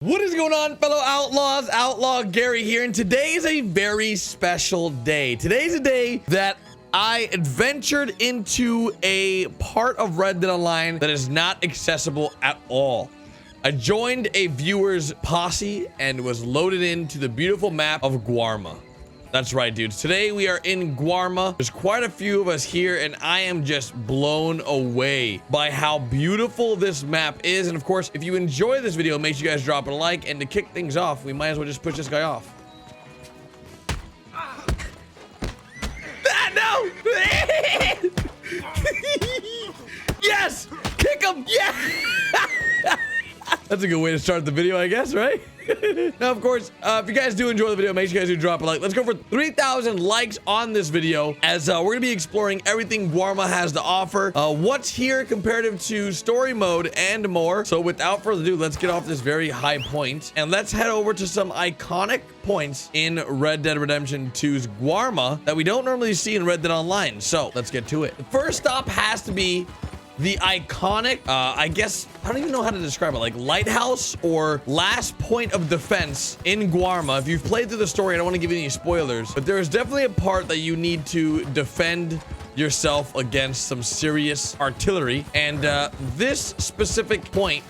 What is going on, fellow outlaws? Outlaw Gary here, and today is a very special day. Today's a day that I adventured into a part of Red Dead Online that is not accessible at all. I joined a viewer's posse and was loaded into the beautiful map of Guarma. That's right, dudes. Today we are in Guarma. There's quite a few of us here, and I am just blown away by how beautiful this map is. And of course, if you enjoy this video, make sure you guys drop a like. And to kick things off, we might as well just push this guy off. No! Yes! Kick him! Yeah! That's a good way to start the video, I guess, right? Now, of course, if you guys do enjoy the video, make sure you guys do drop a like. Let's go for 3,000 likes on this video, as we're going to be exploring everything Guarma has to offer, what's here comparative to story mode and more. So without further ado, let's get off this very high point and let's head over to some iconic points in Red Dead Redemption 2's Guarma that we don't normally see in Red Dead Online. So let's get to it. The first stop has to be the iconic, I guess, I don't even know how to describe it, like lighthouse or last point of defense in Guarma. If you've played through the story, I don't want to give you any spoilers, but there is definitely a part that you need to defend yourself against some serious artillery. And this specific point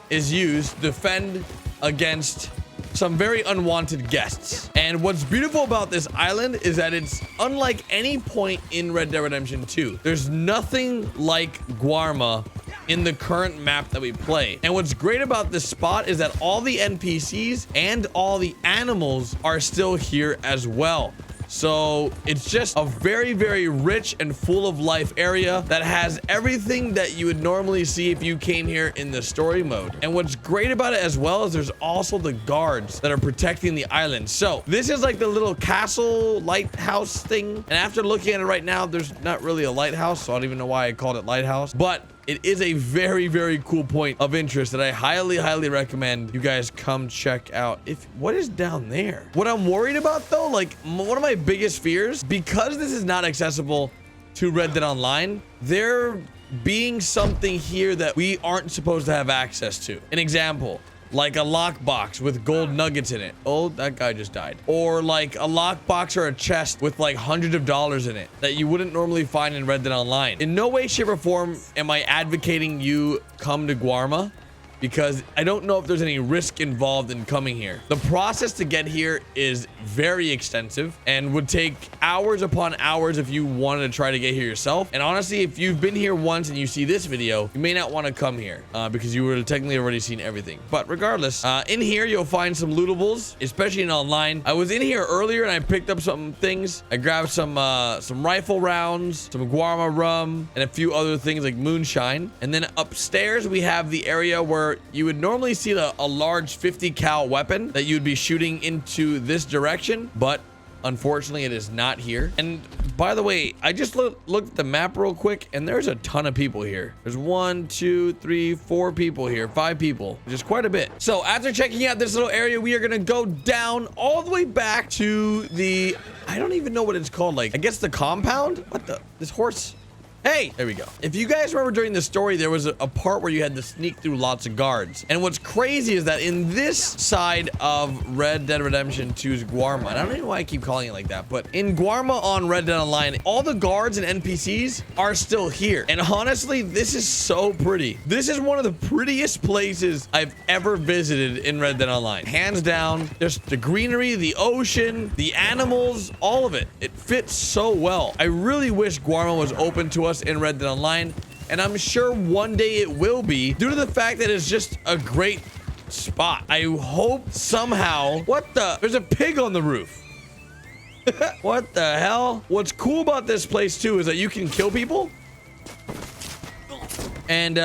is used to defend against some very unwanted guests. And what's beautiful about this island is that it's unlike any point in Red Dead Redemption 2. There's nothing like Guarma in the current map that we play. And what's great about this spot is that all the NPCs and all the animals are still here as well. So it's just a very, very rich and full of life area that has everything that you would normally see if you came here in the story mode. And what's great about it as well is there's also the guards that are protecting the island. So this is like the little castle lighthouse thing. And after looking at it right now, there's not really a lighthouse, so I don't even know why I called it lighthouse, but it is a very, very cool point of interest that I highly, highly recommend you guys come check out. What is down there? What I'm worried about though, like one of my biggest fears, because this is not accessible to Red Dead Online, there being something here that we aren't supposed to have access to. An example, like a lockbox with gold nuggets in it. Oh, that guy just died. Or like a lockbox or a chest with like hundreds of dollars in it that you wouldn't normally find in Red Dead Online. In no way, shape, or form am I advocating you come to Guarma, because I don't know if there's any risk involved in coming here. The process to get here is very extensive and would take hours upon hours if you wanted to try to get here yourself. And honestly, if you've been here once and you see this video, you may not want to come here because you would have technically already seen everything. But regardless, in here, you'll find some lootables, especially in online. I was in here earlier and I picked up some things. I grabbed some rifle rounds, some Guarma rum, and a few other things like moonshine. And then upstairs, we have the area where you would normally see a large 50 cal weapon that you'd be shooting into this direction, but unfortunately it is not here. And by the way, I just looked at the map real quick and there's a ton of people here. There's 1, 2, 3, 4 people here, 5 people, which is quite a bit. So after checking out this little area, we are gonna go down all the way back to the, I don't even know what it's called, like I guess the compound. What the, this horse? Hey, there we go. If you guys remember during the story, there was a part where you had to sneak through lots of guards. And what's crazy is that in this side of Red Dead Redemption 2's Guarma, and I don't know why I keep calling it like that, but in Guarma on Red Dead Online, all the guards and NPCs are still here. And honestly, this is so pretty. This is one of the prettiest places I've ever visited in Red Dead Online. Hands down, just the greenery, the ocean, the animals, all of it. It fits so well. I really wish Guarma was open to us in Red Dead Online, and I'm sure one day it will be, due to the fact that it's just a great spot. I hope somehow, there's a pig on the roof. What the hell? What's cool about this place too is that you can kill people and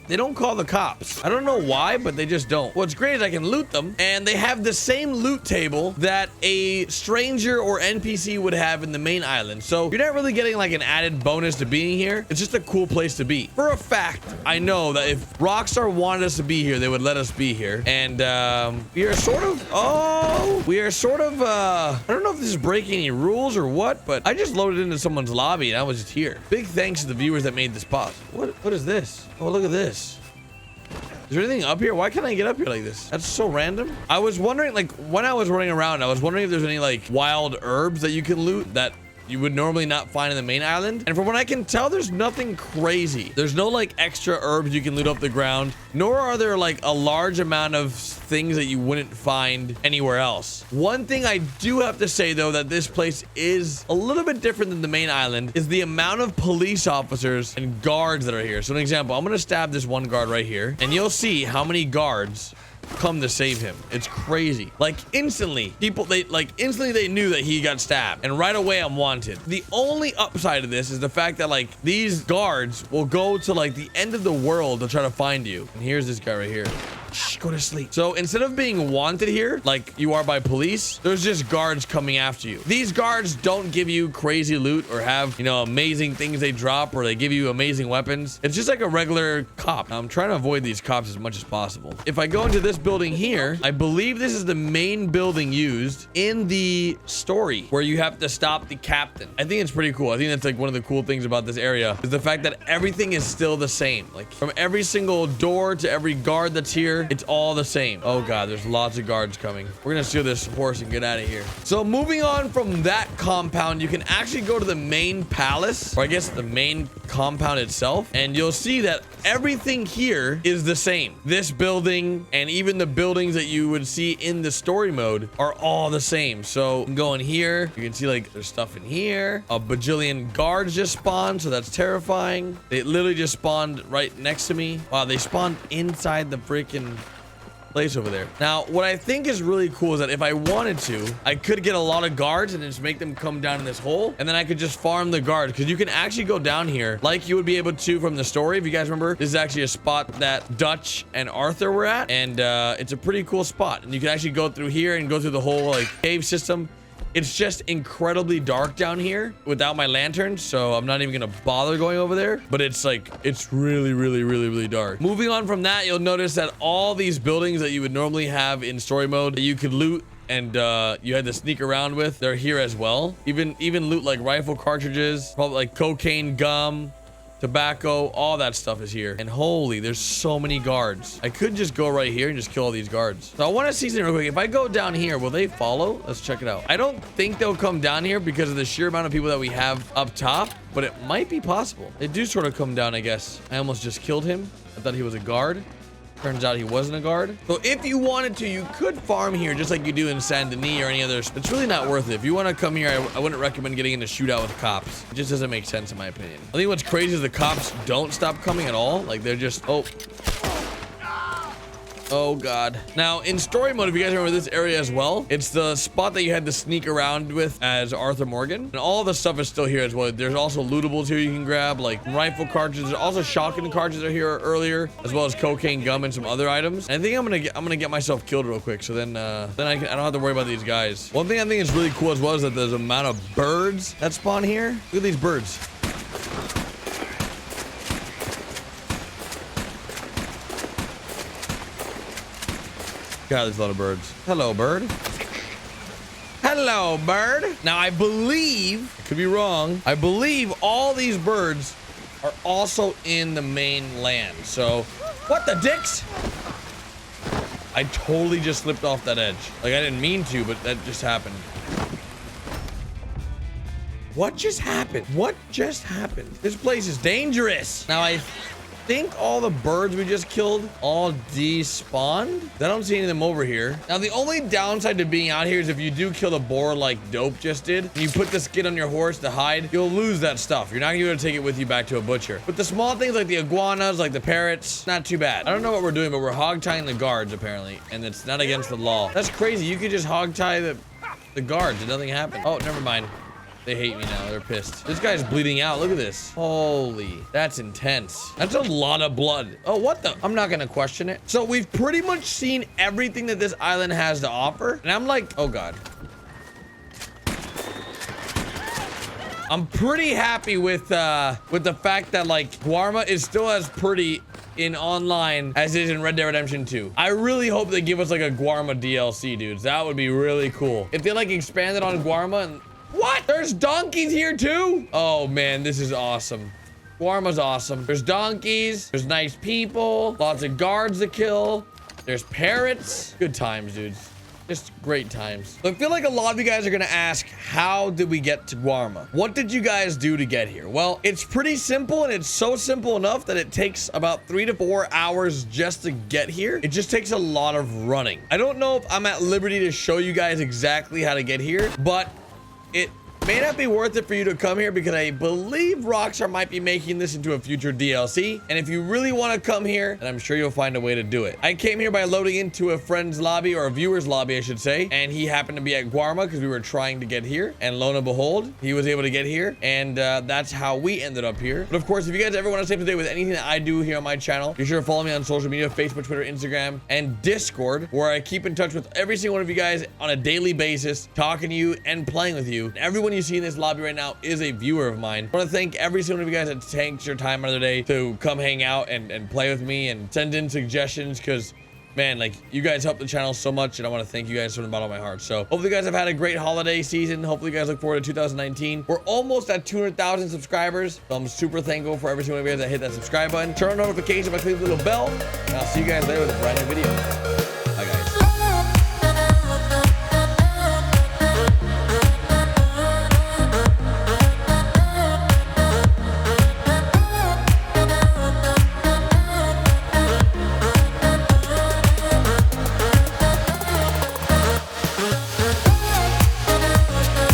they don't call the cops. I don't know why, but they just don't. What's great is I can loot them, and they have the same loot table that a stranger or NPC would have in the main island. So you're not really getting like an added bonus to being here. It's just a cool place to be. For a fact, I know that if Rockstar wanted us to be here, they would let us be here. And we are sort of, I don't know if this is breaking any rules or what, but I just loaded into someone's lobby and I was just here. Big thanks to the viewers that made this possible. What is this? Oh, look at this. Is there anything up here? Why can't I get up here like this? That's so random. I was wondering, like, when I was running around, I was wondering if there's any, like, wild herbs that you can loot that you would normally not find in the main island. And from what I can tell, there's nothing crazy. There's no like extra herbs you can loot off the ground, nor are there like a large amount of things that you wouldn't find anywhere else. One thing I do have to say though, that this place is a little bit different than the main island, is the amount of police officers and guards that are here. So an example, I'm gonna stab this one guard right here, and you'll see how many guards come to save him. It's crazy. Like instantly, instantly they knew that he got stabbed, and right away I'm wanted. The only upside of this is the fact that like these guards will go to like the end of the world to try to find you. And here's this guy right here. Shh, go to sleep. So instead of being wanted here, like you are by police, there's just guards coming after you. These guards don't give you crazy loot or have, you know, amazing things they drop, or they give you amazing weapons. It's just like a regular cop. Now, I'm trying to avoid these cops as much as possible. If I go into this building here, I believe this is the main building used in the story where you have to stop the captain. I think it's pretty cool. I think that's like one of the cool things about this area is the fact that everything is still the same. Like from every single door to every guard that's here, it's all the same. Oh god, there's lots of guards coming. We're gonna steal this horse and get out of here. So moving on from that compound, you can actually go to the main palace, or I guess the main compound itself, and you'll see that everything here is the same. This building and even the buildings that you would see in the story mode are all the same. So you can go in here, you can see like there's stuff in here. A bajillion guards just spawned, so that's terrifying. They literally just spawned right next to me. Wow, they spawned inside the freaking place over there. Now, what I think is really cool is that if I wanted to, I could get a lot of guards and just make them come down in this hole, and then I could just farm the guards, because you can actually go down here like you would be able to from the story. If you guys remember, this is actually a spot that Dutch and Arthur were at, and it's a pretty cool spot, and you can actually go through here and go through the whole like cave system. It's just incredibly dark down here without my lantern, so I'm not even gonna bother going over there. But it's like, it's really dark. Moving on from that, you'll notice that all these buildings that you would normally have in story mode that you could loot and you had to sneak around with, they're here as well. Even loot like rifle cartridges, probably like cocaine, gum, tobacco, all that stuff is here. And holy, there's so many guards. I could just go right here and just kill all these guards. So I want to see something real quick. If I go down here, will they follow? Let's check it out. I don't think they'll come down here because of the sheer amount of people that we have up top, but it might be possible. They do sort of come down, I guess. I almost just killed him. I thought he was a guard. Turns out he wasn't a guard. So if you wanted to, you could farm here just like you do in Saint Denis or any other. It's really not worth it. If you want to come here, I wouldn't recommend getting in a shootout with cops. It just doesn't make sense in my opinion. I think what's crazy is the cops don't stop coming at all. Like they're just, oh god. Now in story mode, if you guys remember this area as well, it's the spot that you had to sneak around with as Arthur Morgan, and all the stuff is still here as well. There's also lootables here you can grab, like rifle cartridges. There's also shotgun cartridges are here earlier, as well as cocaine, gum, and some other items. And I think I'm gonna get myself killed real quick, so then I don't have to worry about these guys. One thing I think is really cool as well is that there's a amount of birds that spawn here. Look at these birds. God, there's a lot of birds. Hello, bird. Hello, bird. Now, I believe, I could be wrong, I believe all these birds are also in the main land. So, what the dicks? I totally just slipped off that edge. Like, I didn't mean to, but that just happened. What just happened? What just happened? This place is dangerous. Now, I think all the birds we just killed all despawned. I don't see any of them over here. Now, the only downside to being out here is if you do kill a boar like Dope just did, and you put the skin on your horse to hide, you'll lose that stuff. You're not gonna be able to take it with you back to a butcher. But the small things like the iguanas, like the parrots, not too bad. I don't know what we're doing, but we're hog tying the guards apparently, and it's not against the law. That's crazy. You could just hog tie the guards and nothing happened. Oh, never mind. They hate me now. They're pissed. This guy's bleeding out. Look at this. Holy, that's intense. That's a lot of blood. Oh, what the? I'm not gonna question it. So we've pretty much seen everything that this island has to offer. And I'm like, oh God. I'm pretty happy with the fact that like Guarma is still as pretty in online as it is in Red Dead Redemption 2. I really hope they give us like a Guarma DLC, dudes. That would be really cool. If they like expanded on Guarma and what? There's donkeys here too? Oh man, this is awesome. Guarma's awesome. There's donkeys. There's nice people. Lots of guards to kill. There's parrots. Good times, dudes. Just great times. So I feel like a lot of you guys are gonna ask, how did we get to Guarma? What did you guys do to get here? Well, it's pretty simple, and it's so simple enough that it takes about 3 to 4 hours just to get here. It just takes a lot of running. I don't know if I'm at liberty to show you guys exactly how to get here, but it may not be worth it for you to come here because I believe Rockstar might be making this into a future DLC. And if you really want to come here, then I'm sure you'll find a way to do it. I came here by loading into a friend's lobby, or a viewer's lobby, I should say. And he happened to be at Guarma because we were trying to get here. And lo and behold, he was able to get here. And that's how we ended up here. But of course, if you guys ever want to stay up to date with anything that I do here on my channel, be sure to follow me on social media, Facebook, Twitter, Instagram, and Discord, where I keep in touch with every single one of you guys on a daily basis, talking to you and playing with you. And everyone you see in this lobby right now is a viewer of mine. I want to thank every single one of you guys that takes your time out of the day to come hang out and play with me and send in suggestions, because man, like, you guys help the channel so much, and I want to thank you guys from the bottom of my heart. So hopefully you guys have had a great holiday season. Hopefully you guys look forward to 2019. We're almost at 200,000 subscribers, so I'm super thankful for every single one of you guys that hit that subscribe button. Turn on notifications by clicking the little bell, and I'll see you guys later with a brand new video.